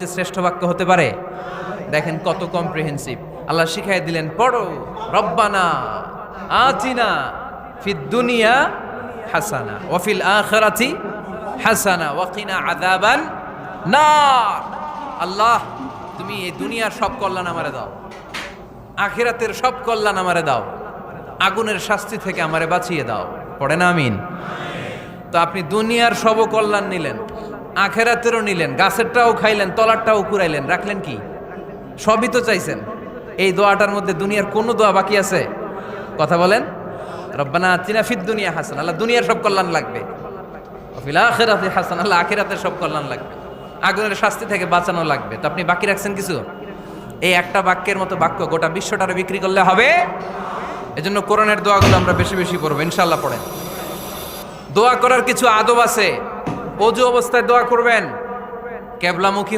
শ্রেষ্ঠ বাক্য হতে পারে? দেখেন কত কম্প্রিহেন্সিভ। আল্লাহ শিখাই দিলেন, পড়ো রব্বানা আতিনা ফিদ দুনিয়া হাসানা ওয়া ফিল আখিরাতি হাসানা ওয়া কিনা আযাবান নার। আল্লাহ, তুমি এই দুনিয়ার সব কল্যাণ আমারে দাও, আখিরাতের সব কল্যাণ আমারে দাও, আগুনের শাস্তি থেকে আমারে বাঁচিয়ে দাও। পড়েন আমিন। তো আপনি দুনিয়ার সব কল্যাণ নিলেন, আখেরাতেরও নিলেন, গাছেরটাও খাইলেন, তলারটাও কুড়াইলেন, রাখলেন কি? সবই তো চাইছেন। এই দোয়াটার মধ্যে দুনিয়ার কোনো দোয়া বাকি আছে? কথা বলেন। রব্বানা আতিনা ফিদ দুনিয়া হাসানা, আল্লাহ দুনিয়ার সব কল্যাণ লাগবে। ওয়া ফিল আখিরাতি হাসানা, আল্লাহ আখিরাতের সব কল্যাণ লাগবে, আগুনের শাস্তি থেকে বাঁচানো লাগবে। তো আপনি বাকি রাখছেন কিছু? এই একটা বাক্যের মতো বাক্য গোটা বিশ্বটারে বিক্রি করলে হবে। এজন্য কোরআনের দোয়াগুলো আমরা বেশি বেশি পড়বো ইনশাআল্লাহ। পড়েন। দোয়া করার কিছু আদব আছে। অজু অবস্থায় দোয়া করবেন, কেবলামুখী হয়ে